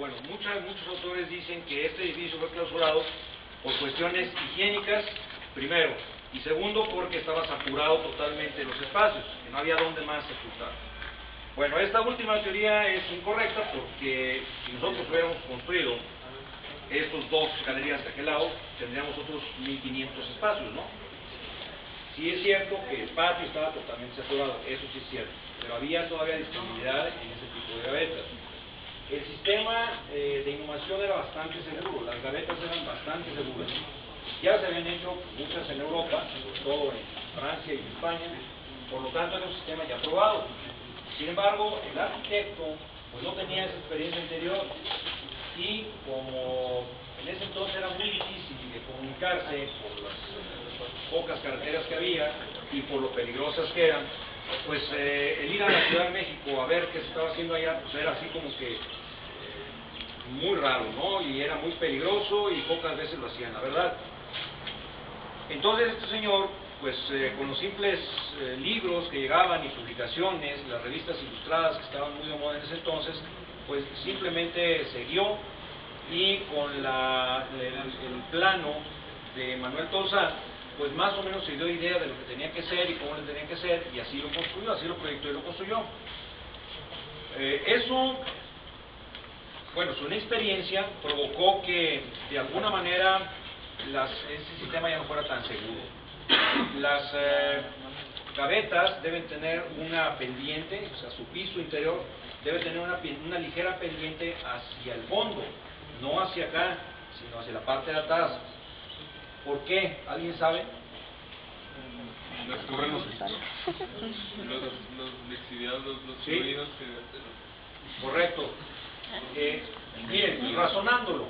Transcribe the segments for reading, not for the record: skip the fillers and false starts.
bueno, muchos autores dicen que este edificio fue clausurado por cuestiones higiénicas, primero, y segundo, porque estaba saturado totalmente los espacios, que no había dónde más sepultar. Bueno, esta última teoría es incorrecta porque si nosotros hubiéramos construido estos dos galerías de aquel lado, tendríamos otros 1500 espacios, ¿no? Sí es cierto que el patio estaba totalmente saturado, eso sí es cierto, pero había todavía disponibilidad en ese tipo de gavetas. El sistema de inhumación era bastante seguro, las gavetas eran bastante seguras. Ya se habían hecho muchas en Europa, sobre todo en Francia y en España, por lo tanto era un sistema ya probado. Sin embargo, el arquitecto pues no tenía esa experiencia anterior y como en ese entonces era muy difícil de comunicarse por las pocas carreteras que había y por lo peligrosas que eran, pues el ir a la Ciudad de México a ver qué se estaba haciendo allá, pues era así como que muy raro, ¿no? Y era muy peligroso y pocas veces lo hacían, la verdad. Entonces este señor, pues con los simples libros que llegaban y publicaciones, las revistas ilustradas que estaban muy de moda en ese entonces, pues simplemente se guió y con el plano de Manuel Tolzá, pues más o menos se dio idea de lo que tenía que ser y cómo le tenía que ser, y así lo construyó, así lo proyectó y lo construyó. Bueno, su inexperiencia provocó que de alguna manera ese sistema ya no fuera tan seguro. Las gavetas deben tener una pendiente, o sea, su piso interior debe tener una ligera pendiente hacia el fondo, no hacia acá, sino hacia la parte de atrás. ¿Por qué? ¿Alguien sabe? Los lixiviados, los ¿sí? fluidos que... Correcto. Miren, razonándolo,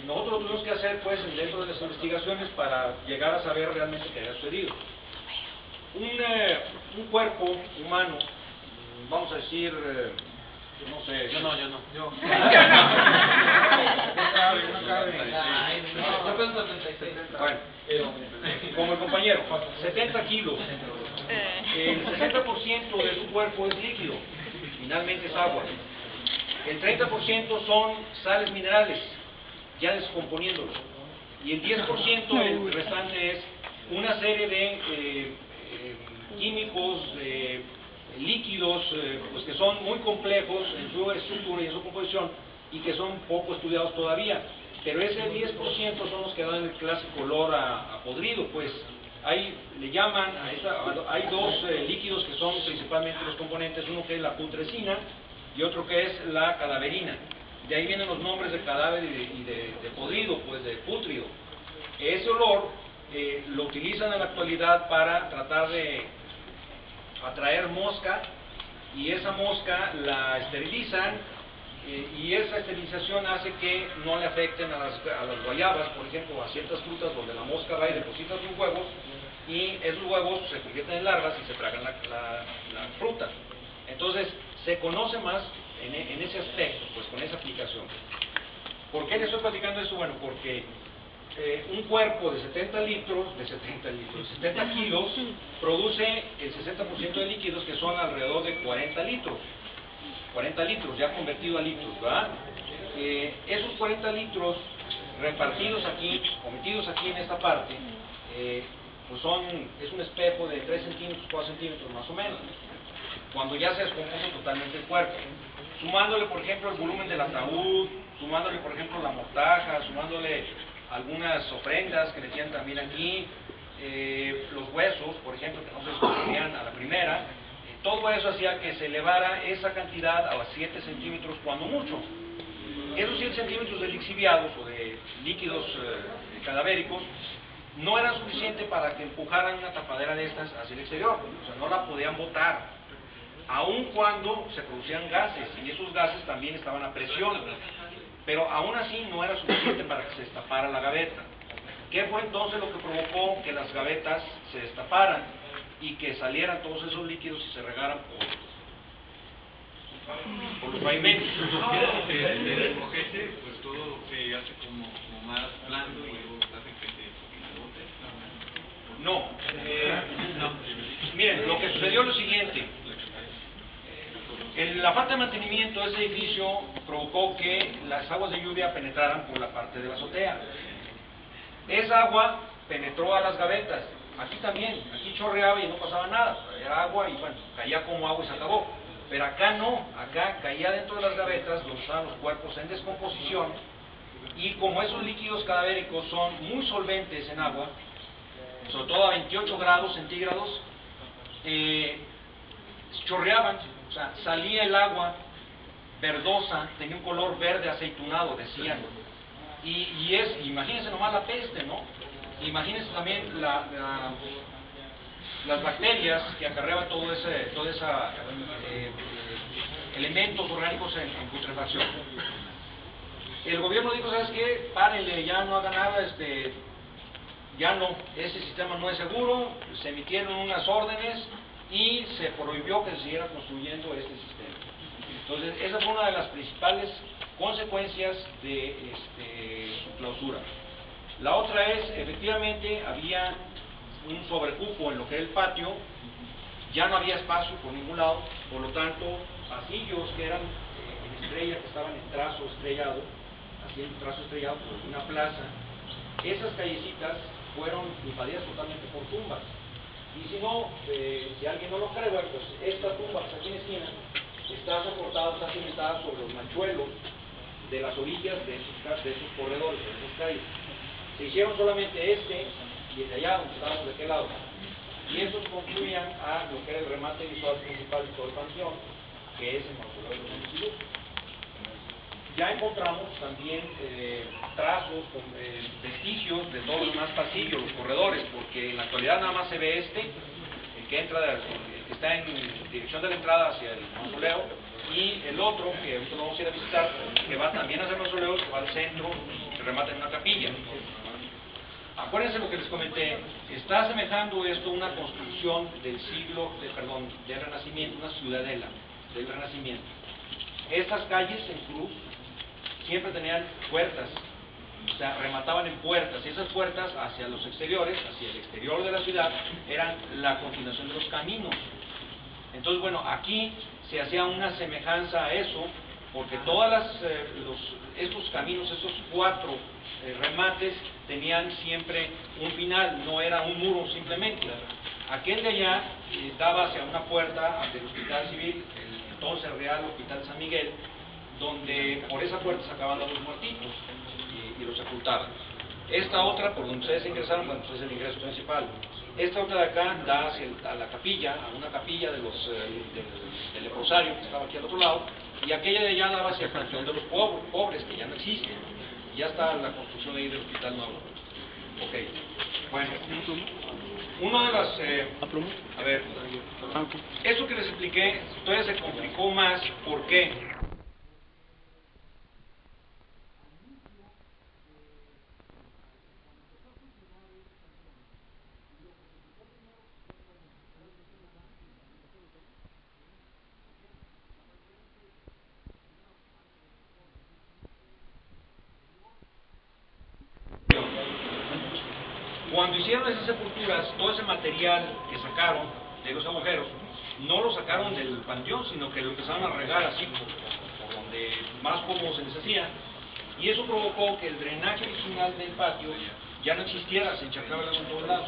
nosotros tuvimos que hacer pues dentro de las investigaciones para llegar a saber realmente qué había sucedido. Un cuerpo humano, vamos a decir, no sé... Yo no. Yo peso 76. Bueno, como el compañero, 70 kilos. El 60% de su cuerpo es líquido, finalmente es agua. El 30% son sales minerales, ya descomponiéndolos. Y el 10%, el restante, es una serie de químicos, líquidos, pues que son muy complejos en su estructura y en su composición y que son poco estudiados todavía. Pero ese 10% son los que dan el clásico olor a podrido, pues. Le llaman hay dos líquidos que son principalmente los componentes, uno que es la putrescina y otro que es la cadaverina. De ahí vienen los nombres de cadáver y de podrido, pues de pútrido. Ese olor lo utilizan en la actualidad para tratar de atraer mosca, y esa mosca la esterilizan, y esa esterilización hace que no le afecten a las guayabas, por ejemplo, a ciertas frutas donde la mosca va y deposita sus huevos, y esos huevos se convierten en larvas y se tragan la fruta. Entonces se conoce más en ese aspecto, pues con esa aplicación. ¿Por qué le estoy platicando esto? Bueno, porque un cuerpo de 70 kilos produce el 60% de líquidos, que son alrededor de 40 litros ya convertido a litros, ¿verdad? Esos 40 litros repartidos aquí, o metidos aquí en esta parte, pues es un espejo de 3 centímetros, 4 centímetros más o menos, cuando ya se descompuso totalmente el cuerpo. Sumándole, por ejemplo, el volumen del ataúd, sumándole, por ejemplo, la mortaja, sumándole algunas ofrendas que metían también aquí, los huesos, por ejemplo, que no se descomponían a la primera, todo eso hacía que se elevara esa cantidad a 7 centímetros cuando mucho. Esos 7 centímetros de lixiviados o de líquidos cadavéricos no eran suficientes para que empujaran una tapadera de estas hacia el exterior, o sea, no la podían botar, aun cuando se producían gases, y esos gases también estaban a presión, pero aún así no era suficiente para que se destapara la gaveta. ¿Qué fue entonces lo que provocó que las gavetas se destaparan y que salieran todos esos líquidos y se regaran por los pavimentos? El mojete, pues todo se hace como más blando y luego hace que se bote. No. Miren, lo que sucedió es lo siguiente. La falta de mantenimiento de ese edificio provocó que las aguas de lluvia penetraran por la parte de la azotea. Esa agua penetró a las gavetas, aquí también, aquí chorreaba y no pasaba nada, era agua y bueno, caía como agua y se acabó. Pero acá no, acá caía dentro de las gavetas donde estaban los cuerpos en descomposición, y como esos líquidos cadavéricos son muy solventes en agua, sobre todo a 28 grados centígrados, chorreaban, o sea, salía el agua verdosa, tenía un color verde aceitunado, decían. Y imagínense nomás la peste, ¿no? Imagínense también las bacterias que acarreaban todo esos elementos orgánicos en putrefacción. El gobierno dijo, ¿sabes qué? Párenle, ya no haga nada, ya no, ese sistema no es seguro, se emitieron unas órdenes y se prohibió que se siguiera construyendo este sistema. Entonces, esa fue una de las principales consecuencias de su clausura. La otra es, efectivamente, había un sobrecupo en lo que era el patio, ya no había espacio por ningún lado, por lo tanto, pasillos que eran en estrella, que estaban en trazo estrellado, así en trazo estrellado por una plaza, esas callecitas fueron invadidas totalmente por tumbas. Y si no, si alguien no lo cree, bueno, pues esta tumba que está aquí en la esquina está soportada, está cimentada sobre los manchuelos de las orillas de esos corredores, de esas calles. Se hicieron solamente y el de allá, donde estábamos de aquel lado. Y estos concluían a lo que era el remate visual principal de todo el panteón, que es el mausoleo de los Años Ilustres. Ya encontramos también trazos, vestigios de todos los demás pasillos, los corredores, porque en la actualidad nada más se ve el que está en dirección de la entrada hacia el mausoleo, y el otro, que ahorita lo vamos a ir a visitar, que va también hacia el mausoleo, que va al centro, que remata en una capilla. Acuérdense lo que les comenté, está asemejando esto a una construcción del del Renacimiento, una ciudadela del Renacimiento. Estas calles en cruz siempre tenían puertas, o sea, remataban en puertas, y esas puertas hacia los exteriores, hacia el exterior de la ciudad, eran la continuación de los caminos. Entonces, bueno, aquí se hacía una semejanza a eso, porque estos caminos, estos 4 remates, tenían siempre un final, no era un muro simplemente. Aquel de allá daba hacia una puerta, hacia el Hospital Civil, el entonces Real Hospital San Miguel, donde por esa puerta sacaban a los muertitos y los sepultaban. Esta otra, por donde ustedes ingresaron, bueno, pues es el ingreso principal. Esta otra de acá da a la capilla, a una capilla del leprosario que estaba aquí al otro lado, y aquella de allá daba hacia el panteón de los pobres, que ya no existen. Ya está la construcción ahí del hospital nuevo. Ok, bueno, una de las... a ver, esto que les expliqué todavía se complicó más. ¿Por qué? Cuando hicieron esas sepulturas, todo ese material que sacaron de los agujeros, no lo sacaron del panteón, sino que lo empezaron a regar así por donde más cómodo se les hacía, y eso provocó que el drenaje original del patio ya no existiera, se encharcaba el agua en todos lados.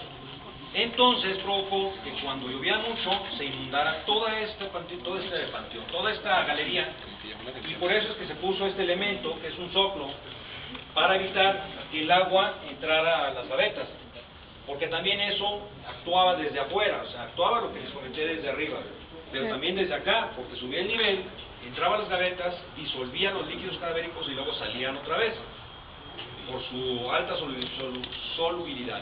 Entonces provocó que cuando llovía mucho se inundara toda esta galería, y por eso es que se puso este elemento, que es un soclo, para evitar que el agua entrara a las gavetas, porque también eso actuaba desde afuera, o sea, actuaba lo que les comenté desde arriba, pero también desde acá, porque subía el nivel, entraba a las gavetas, disolvía los líquidos cadavéricos y luego salían otra vez, por su alta solubilidad.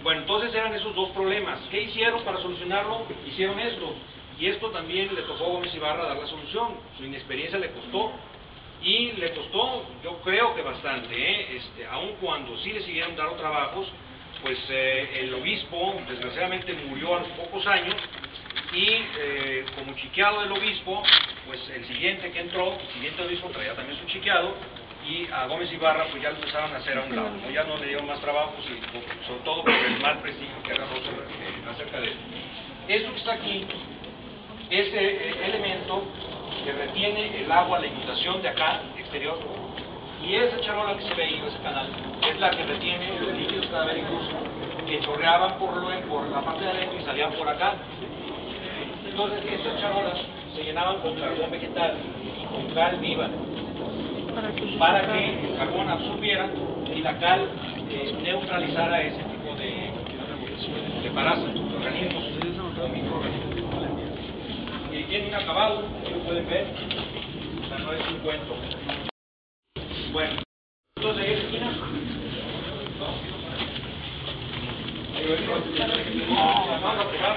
Bueno, entonces eran esos 2 problemas. ¿Qué hicieron para solucionarlo? Hicieron esto, y esto también le tocó a Gómez Ibarra dar la solución. Su inexperiencia le costó, y le costó, yo creo que bastante, aun cuando sí le siguieron dando trabajos, pues el obispo desgraciadamente murió a los pocos años, y como chiqueado del obispo, pues el siguiente que entró, el siguiente obispo traía también su chiqueado, y a Gómez Ibarra pues ya lo empezaron a hacer a un lado, ¿no? Ya no le dieron más trabajos, y sobre todo por el mal prestigio que agarró acerca de él. Esto que está aquí ese elemento que retiene el agua, la inundación de acá, exterior, y esa charola que se ve ahí, ese canal, es la que retiene los líquidos cadavéricos que chorreaban por la parte de adentro y salían por acá. Entonces, estas charolas se llenaban con carbón vegetal y con cal viva, para que el carbón absorbiera y la cal neutralizara ese tipo de parásitos, organismos o microorganismos. Y tiene un acabado, como pueden ver, o sea, no es un cuento. Bueno, entonces ahí esquina. Vamos a probar.